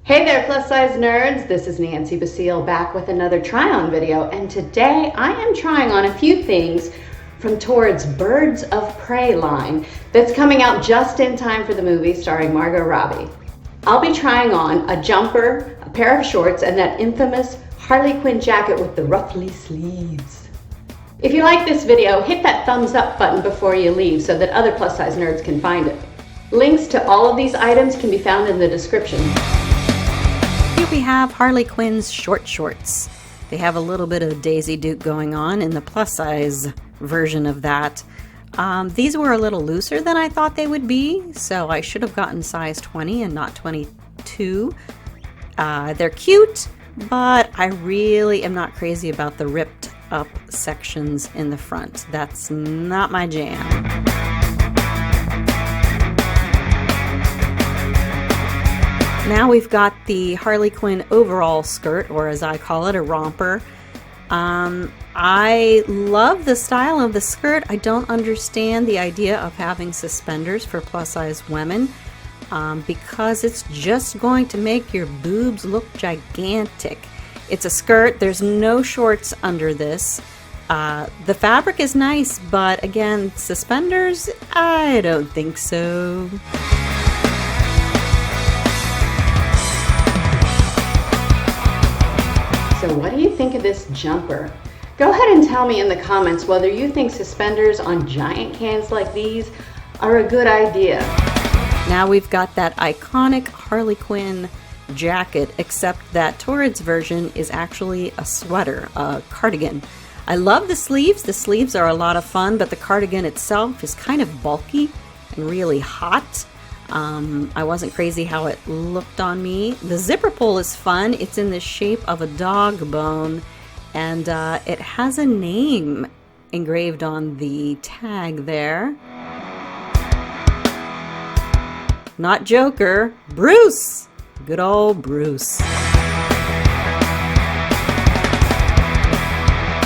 Hey there, plus size nerds. This is Nancy Basile back with another try on video, and today I am trying on a few things from Torrid's Birds of Prey line that's coming out just in time for the movie starring Margot Robbie. I'll be trying on a jumper, a pair of shorts, and that infamous Harley Quinn jacket with the ruffly sleeves. If you like this video, hit that thumbs up button before you leave so that other plus size nerds can find it. Links to all of these items can be found in the description. Here we have Harley Quinn's short shorts. They have a little bit of Daisy Duke going on in the plus size version of that. These were a little looser than I thought they would be, so I should have gotten size 20 and not 22. They're cute, but I really am not crazy about the ripped up sections in the front. That's not my jam. Now we've got the Harley Quinn overall skirt, or as I call it, a romper. I love the style of the skirt. I don't understand the idea of having suspenders for plus size women because it's just going to make your boobs look gigantic. It's a skirt. There's no shorts under this. The fabric is nice, but again, suspenders, I don't think so. So what do you think of this jumper? Go ahead and tell me in the comments whether you think suspenders on giant cans like these are a good idea. Now we've got that iconic Harley Quinn jacket, except that Torrid's version is actually a sweater, a cardigan. I love the sleeves. The sleeves are a lot of fun, but the cardigan itself is kind of bulky and really hot. I wasn't crazy how it looked on me. The zipper pull is fun. It's in the shape of a dog bone, and it has a name engraved on the tag there. Not Joker, Bruce! Good old Bruce.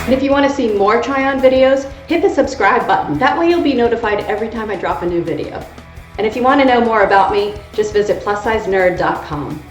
And if you want to see more try-on videos, hit the subscribe button. That way you'll be notified every time I drop a new video. And if you want to know more about me, just visit plussizenerd.com.